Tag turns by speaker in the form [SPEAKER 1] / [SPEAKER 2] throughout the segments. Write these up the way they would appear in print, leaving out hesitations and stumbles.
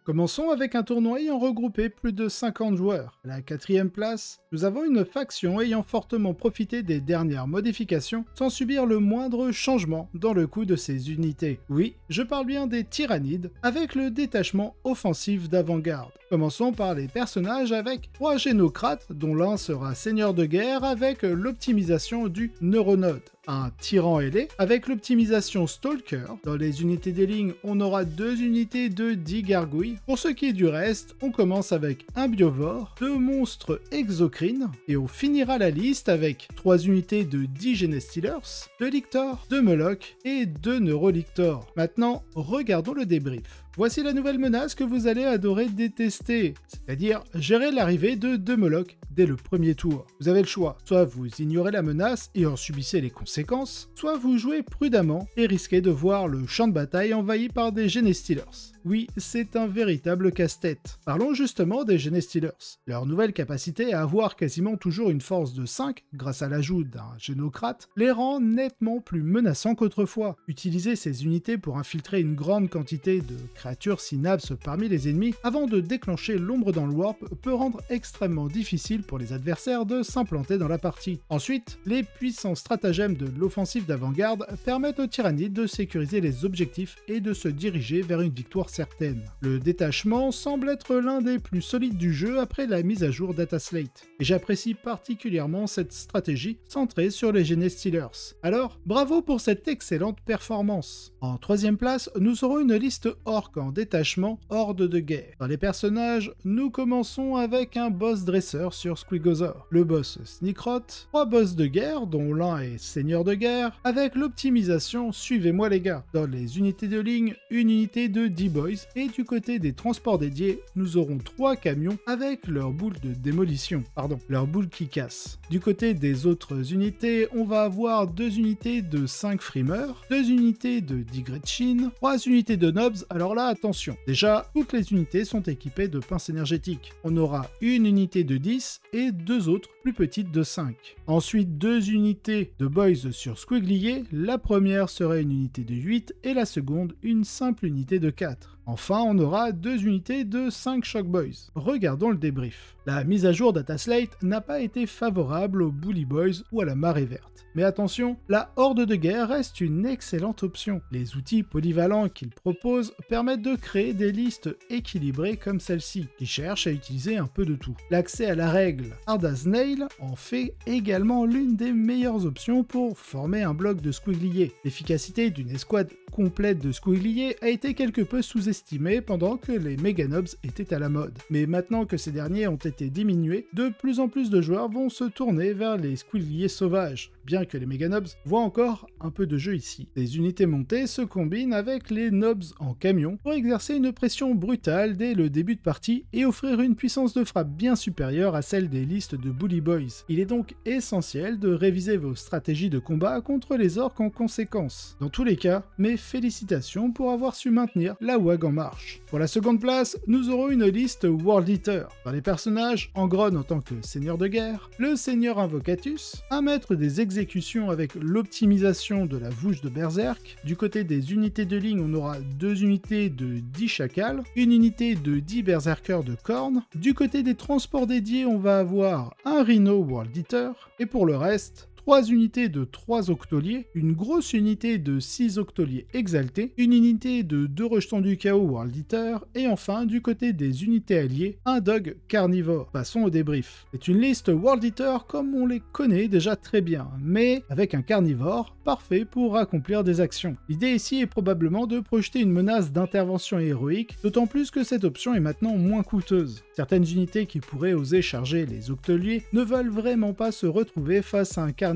[SPEAKER 1] Commençons avec un tournoi ayant regroupé plus de 50 joueurs. À la quatrième place, nous avons une faction ayant fortement profité des dernières modifications sans subir le moindre changement dans le coût de ses unités. Oui, je parle bien des Tyrannides, avec le détachement offensif d'avant-garde. Commençons par les personnages avec 3 génocrates, dont l'un sera seigneur de guerre avec l'optimisation du Neuronode. Un tyran ailé avec l'optimisation Stalker. Dans les unités des lignes, on aura 2 unités de 10 gargouilles. Pour ce qui est du reste, on commence avec un biovore, 2 monstres exocrines, et on finira la liste avec 3 unités de 10 Genestealers, 2 Lictors, 2 Moloch et 2 Neurolictors. Maintenant, regardons le débrief. Voici la nouvelle menace que vous allez adorer détester, c'est-à-dire gérer l'arrivée de 2 Moloch dès le premier tour. Vous avez le choix, soit vous ignorez la menace et en subissez les conséquences, soit vous jouez prudemment et risquez de voir le champ de bataille envahi par des Genestealers. Oui, c'est un véritable casse-tête. Parlons justement des Genestealers. Leur nouvelle capacité à avoir quasiment toujours une force de 5, grâce à l'ajout d'un génocrate, les rend nettement plus menaçants qu'autrefois. Utiliser ces unités pour infiltrer une grande quantité de créatures synapses parmi les ennemis avant de déclencher l'ombre dans le warp peut rendre extrêmement difficile pour les adversaires de s'implanter dans la partie. Ensuite, les puissants stratagèmes de l'offensive d'avant-garde permettent aux Tyrannides de sécuriser les objectifs et de se diriger vers une victoire certaine. Le détachement semble être l'un des plus solides du jeu après la mise à jour Dataslate, et j'apprécie particulièrement cette stratégie centrée sur les Genestealers. Alors, bravo pour cette excellente performance. En troisième place, nous aurons une liste orc en détachement horde de guerre. Dans les personnages, nous commençons avec un boss dresseur sur Squiggosaur, le boss Sneakrot, 3 boss de guerre dont l'un est seigneur de guerre, avec l'optimisation suivez-moi les gars. Dans les unités de ligne, une unité de D-Boys, et du côté des transports dédiés, nous aurons 3 camions avec leurs boules de démolition, leurs boules qui cassent. Du côté des autres unités, on va avoir 2 unités de 5 frimeurs, 2 unités de 10 Gretchen, 3 unités de nobs. Alors là, attention, déjà, toutes les unités sont équipées de pinces énergétiques. On aura une unité de 10 et 2 autres plus petites de 5. Ensuite, 2 unités de boys sur Squiglier, la première serait une unité de 8 et la seconde une simple unité de 4. Enfin, on aura 2 unités de 5 Shock Boys. Regardons le débrief. La mise à jour Dataslate n'a pas été favorable aux Bully Boys ou à la Marée Verte. Mais attention, la Horde de guerre reste une excellente option. Les outils polyvalents qu'il propose permettent de créer des listes équilibrées comme celle-ci, qui cherchent à utiliser un peu de tout. L'accès à la règle Hard as Nail en fait également l'une des meilleures options pour former un bloc de Squiglier. L'efficacité d'une escouade complète de Squiglier a été quelque peu sous-estimée pendant que les Meganobs étaient à la mode. Mais maintenant que ces derniers ont été diminués, de plus en plus de joueurs vont se tourner vers les Squigliers sauvages, bien que les Meganobs voient encore un peu de jeu ici. Les unités montées se combinent avec les Nobs en camion pour exercer une pression brutale dès le début de partie et offrir une puissance de frappe bien supérieure à celle des listes de Bully Boys. Il est donc essentiel de réviser vos stratégies de combat contre les orques en conséquence. Dans tous les cas, mes félicitations pour avoir su maintenir la WAG en marche. Pour la seconde place, nous aurons une liste World Eater. Dans les personnages, Angron en tant que seigneur de guerre, le seigneur Invocatus, un maître des exécutions avec l'optimisation de la vouche de Berserk. Du côté des unités de ligne, on aura 2 unités de 10 chacals, une unité de 10 berserkers de cornes. Du côté des transports dédiés, on va avoir un Rhino World Eater, et pour le reste, 3 unités de 3 octoliers, une grosse unité de 6 octoliers exaltés, une unité de 2 rejetons du chaos World Eater, et enfin, du côté des unités alliées, un dog carnivore. Passons au débrief. C'est une liste World Eater comme on les connaît déjà très bien, mais avec un carnivore, parfait pour accomplir des actions. L'idée ici est probablement de projeter une menace d'intervention héroïque, d'autant plus que cette option est maintenant moins coûteuse. Certaines unités qui pourraient oser charger les octoliers ne veulent vraiment pas se retrouver face à un carnivore.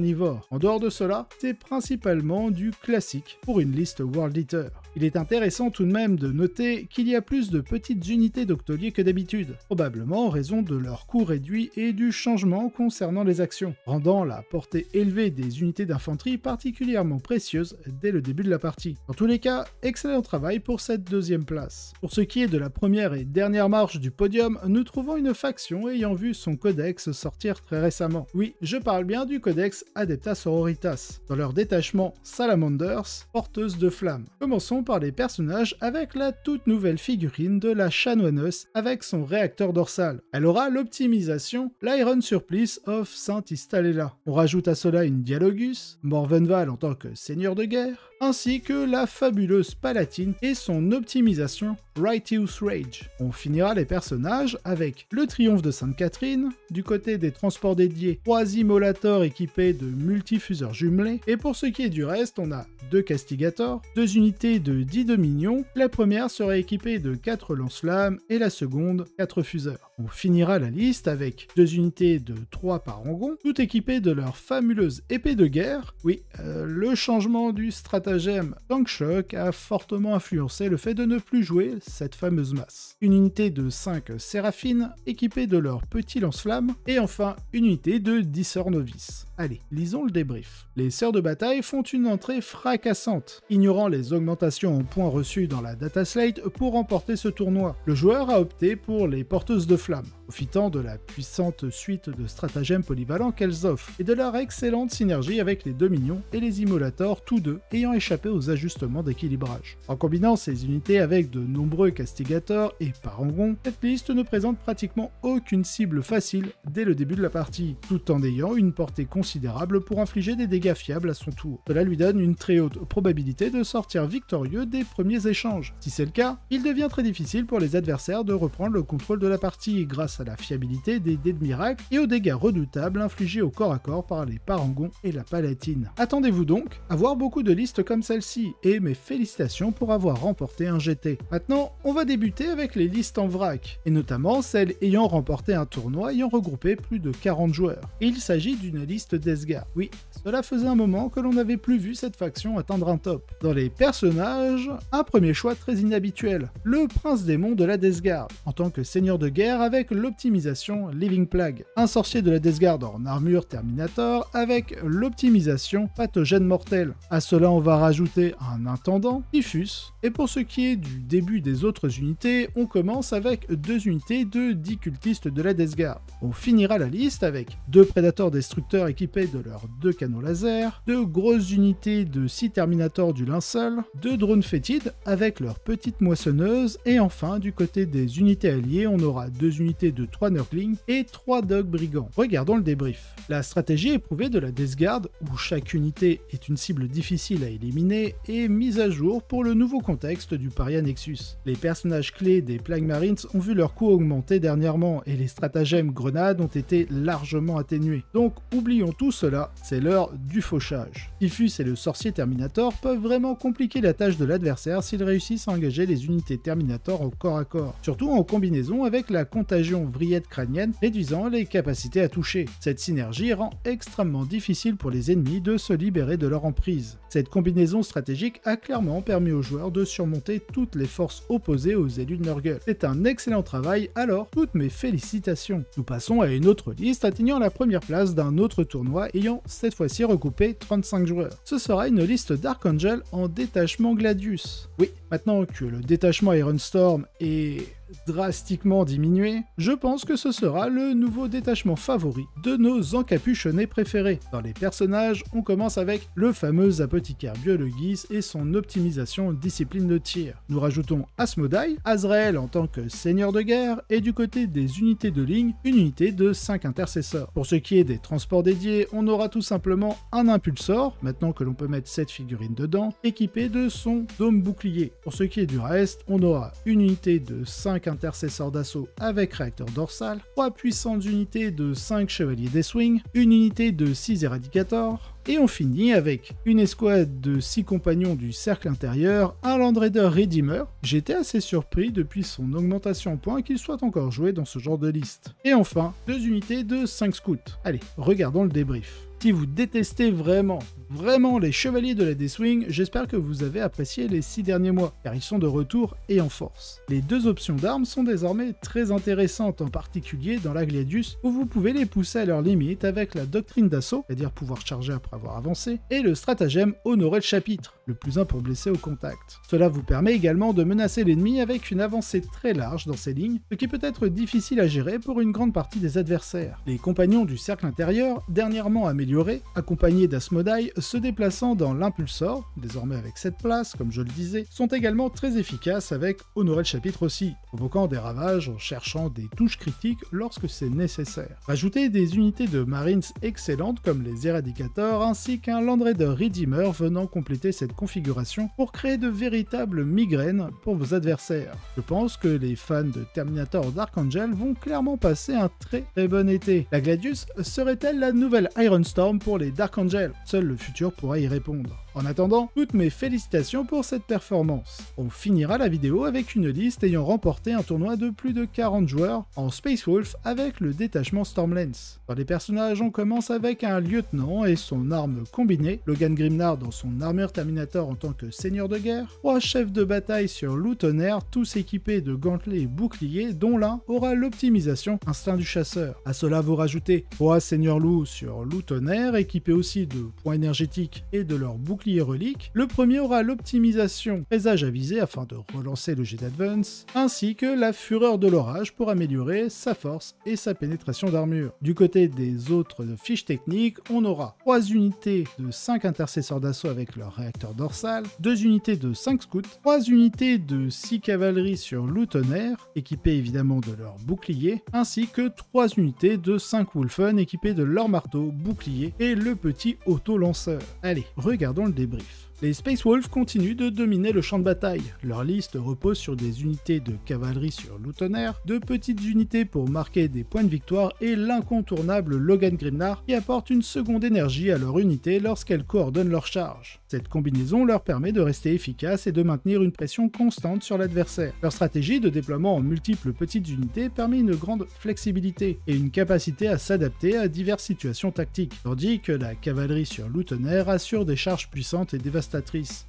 [SPEAKER 1] En dehors de cela, c'est principalement du classique pour une liste World Eater. Il est intéressant tout de même de noter qu'il y a plus de petites unités d'octoliers que d'habitude, probablement en raison de leur coût réduit et du changement concernant les actions, rendant la portée élevée des unités d'infanterie particulièrement précieuse dès le début de la partie. Dans tous les cas, excellent travail pour cette deuxième place. Pour ce qui est de la première et dernière marche du podium, nous trouvons une faction ayant vu son codex sortir très récemment. Oui, je parle bien du codex Adeptas Sororitas, dans leur détachement Salamanders, porteuses de flammes. Commençons par les personnages avec la toute nouvelle figurine de la chanoineuse avec son réacteur dorsal. Elle aura l'optimisation l'Iron Surplice of Saint Istalela. On rajoute à cela une Dialogus, Morvenval en tant que seigneur de guerre, ainsi que la fabuleuse Palatine et son optimisation Righteous Rage. On finira les personnages avec le Triomphe de Sainte-Catherine, du côté des transports dédiés, 3 immolators équipés de multifuseurs jumelés, et pour ce qui est du reste, on a 2 Castigators, 2 unités de 10 Dominions, la première sera équipée de 4 lance-flammes et la seconde 4 fuseurs. On finira la liste avec 2 unités de 3 Parangons, toutes équipées de leur fabuleuse épée de guerre. Oui, le changement du stratagème Tank Shock a fortement influencé le fait de ne plus jouer cette fameuse masse. Une unité de 5 Séraphines équipées de leur petit lance-flamme, et enfin une unité de 10 sœurs novices. Allez, lisons le débrief. Les sœurs de bataille font une entrée fracassante, ignorant les augmentations en points reçus dans la data slate pour remporter ce tournoi. Le joueur a opté pour les porteuses de flammes, profitant de la puissante suite de stratagèmes polyvalents qu'elles offrent, et de leur excellente synergie avec les Dominions et les Immolators, tous deux ayant échappé aux ajustements d'équilibrage. En combinant ces unités avec de nombreux Castigators et Parangons, cette liste ne présente pratiquement aucune cible facile dès le début de la partie, tout en ayant une portée considérable pour infliger des dégâts fiables à son tour. Cela lui donne une très haute probabilité de sortir victorieux des premiers échanges. Si c'est le cas, il devient très difficile pour les adversaires de reprendre le contrôle de la partie grâce à la fiabilité des dés de miracle et aux dégâts redoutables infligés au corps à corps par les Parangons et la Palatine. Attendez-vous donc à voir beaucoup de listes comme celle-ci, et mes félicitations pour avoir remporté un GT. Maintenant, on va débuter avec les listes en vrac, et notamment celles ayant remporté un tournoi ayant regroupé plus de 40 joueurs. Et il s'agit d'une liste d'Esgar. Oui, cela faisait un moment que l'on n'avait plus vu cette faction atteindre un top. Dans les personnages, un premier choix très inhabituel, le prince démon de la Deathguard, en tant que seigneur de guerre avec l'optimisation Living Plague. Un sorcier de la Deathguard en armure Terminator avec l'optimisation Pathogène Mortel. À cela on va rajouter un intendant, Typhus, et pour ce qui est du début des autres unités, on commence avec 2 unités de 10 cultistes de la Deathguard. On finira la liste avec 2 prédateurs destructeurs équipés de leurs 2 canons laser, 2 grosses unités de 6 Terminators du linceul, 2 drones fétides avec leurs petites moissonneuses, et enfin du côté des unités alliées, on aura 2 unités de 3 Nurglings et 3 Dogs brigands. Regardons le débrief. La stratégie éprouvée de la Deathguard, où chaque unité est une cible difficile à éliminer, est mise à jour pour le nouveau contexte du Paria Nexus. Les personnages clés des Plague Marines ont vu leur coût augmenter dernièrement, et les stratagèmes grenades ont été largement atténués. Donc oublions tout cela, c'est l'heure du fauchage. Typhus et le sorcier Terminator peuvent vraiment compliquer la tâche de l'adversaire s'ils réussissent à engager les unités Terminator au corps à corps, surtout en combinaison avec la contagion vrillette crânienne réduisant les capacités à toucher. Cette synergie rend extrêmement difficile pour les ennemis de se libérer de leur emprise. Cette combinaison stratégique a clairement permis aux joueurs de surmonter toutes les forces opposées aux élus de Nurgle. C'est un excellent travail, alors toutes mes félicitations. Nous passons à une autre liste atteignant la première place d'un autre tournoi ayant cette fois-ci recoupé 35 joueurs. Ce sera une liste Dark Angel en détachement Gladius. Oui, maintenant que le détachement Iron Storm est drastiquement diminué, je pense que ce sera le nouveau détachement favori de nos encapuchonnés préférés. Dans les personnages, on commence avec le fameux apothicaire Biologis et son optimisation discipline de tir. Nous rajoutons Asmodai, Azrael en tant que seigneur de guerre, et du côté des unités de ligne, une unité de 5 intercesseurs. Pour ce qui est des transports dédiés, on aura tout simplement un impulsor, maintenant que l'on peut mettre cette figurine dedans, équipé de son dôme bouclier. Pour ce qui est du reste, on aura une unité de 5 intercesseurs d'assaut avec réacteur dorsal, 3 puissantes unités de 5 chevaliers Deathwing, une unité de 6 éradicators, et on finit avec une escouade de 6 compagnons du cercle intérieur, un Land Raider Redeemer. J'étais assez surpris depuis son augmentation en points qu'il soit encore joué dans ce genre de liste. Et enfin, 2 unités de 5 scouts. Allez, regardons le débrief. Si vous détestez vraiment les chevaliers de la Deathwing, j'espère que vous avez apprécié les 6 derniers mois, car ils sont de retour et en force. Les 2 options d'armes sont désormais très intéressantes, en particulier dans la Gladius, où vous pouvez les pousser à leur limite avec la doctrine d'assaut, c'est-à-dire pouvoir charger après avoir avancé, et le stratagème Honorer le chapitre. le plus 1 pour blesser au contact. Cela vous permet également de menacer l'ennemi avec une avancée très large dans ses lignes, ce qui peut être difficile à gérer pour une grande partie des adversaires. Les compagnons du cercle intérieur, dernièrement améliorés, accompagnés d'Asmodai se déplaçant dans l'impulsor, désormais avec 7 places, comme je le disais, sont également très efficaces avec Honorer le chapitre aussi, provoquant des ravages en cherchant des touches critiques lorsque c'est nécessaire. Rajoutez des unités de Marines excellentes comme les Eradicators ainsi qu'un Land Raider Redeemer venant compléter cette configuration pour créer de véritables migraines pour vos adversaires. Je pense que les fans de Terminator Dark Angel vont clairement passer un très bon été. La Gladius serait-elle la nouvelle Iron Storm pour les Dark Angel? Seul le futur pourra y répondre. En attendant, toutes mes félicitations pour cette performance. On finira la vidéo avec une liste ayant remporté un tournoi de plus de 40 joueurs en Space Wolf avec le détachement Stormlance. Dans les personnages, on commence avec un lieutenant et son arme combinée, Logan Grimnar dans son armure Terminator en tant que seigneur de guerre, 3 chefs de bataille sur Lutonaire, tous équipés de gantelets et boucliers, dont l'un aura l'optimisation Instinct du chasseur. À cela vous rajoutez 3 seigneurs loups sur Lutonaire, équipés aussi de points énergétiques et de leurs boucliers reliques. Le premier aura l'optimisation présage à viser afin de relancer le jet d'advance, ainsi que la fureur de l'orage pour améliorer sa force et sa pénétration d'armure. Du côté des autres fiches techniques, on aura 3 unités de 5 intercesseurs d'assaut avec leur réacteur dorsal, 2 unités de 5 scouts, 3 unités de 6 cavaleries sur Lutonaire, équipées évidemment de leur bouclier, ainsi que 3 unités de 5 Wolfen équipées de leur marteau, bouclier et le petit auto-lanceur. Allez, regardons le débrief. Les Space Wolves continuent de dominer le champ de bataille. Leur liste repose sur des unités de cavalerie sur Lutonaire, de petites unités pour marquer des points de victoire et l'incontournable Logan Grimnar qui apporte une seconde énergie à leur unité lorsqu'elles coordonnent leur charge. Cette combinaison leur permet de rester efficaces et de maintenir une pression constante sur l'adversaire. Leur stratégie de déploiement en multiples petites unités permet une grande flexibilité et une capacité à s'adapter à diverses situations tactiques, tandis que la cavalerie sur Lutonaire assure des charges puissantes et dévastatrices.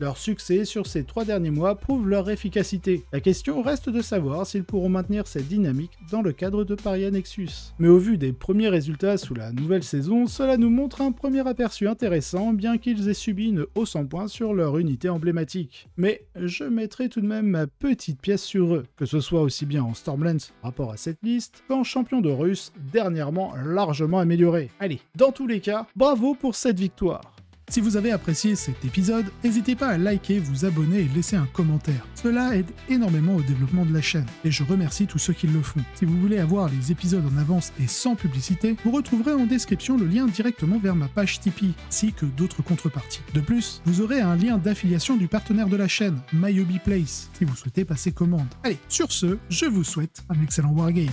[SPEAKER 1] Leur succès sur ces 3 derniers mois prouve leur efficacité. La question reste de savoir s'ils pourront maintenir cette dynamique dans le cadre de Paria Nexus. Mais au vu des premiers résultats sous la nouvelle saison, cela nous montre un premier aperçu intéressant, bien qu'ils aient subi une hausse en points sur leur unité emblématique. Mais je mettrai tout de même ma petite pièce sur eux, que ce soit aussi bien en Stormlance par rapport à cette liste, qu'en champion de Russe, dernièrement largement amélioré. Allez, dans tous les cas, bravo pour cette victoire.
[SPEAKER 2] Si vous avez apprécié cet épisode, n'hésitez pas à liker, vous abonner et laisser un commentaire. Cela aide énormément au développement de la chaîne, et je remercie tous ceux qui le font. Si vous voulez avoir les épisodes en avance et sans publicité, vous retrouverez en description le lien directement vers ma page Tipeee, ainsi que d'autres contreparties. De plus, vous aurez un lien d'affiliation du partenaire de la chaîne, My Hobby Place, si vous souhaitez passer commande. Allez, sur ce, je vous souhaite un excellent wargame.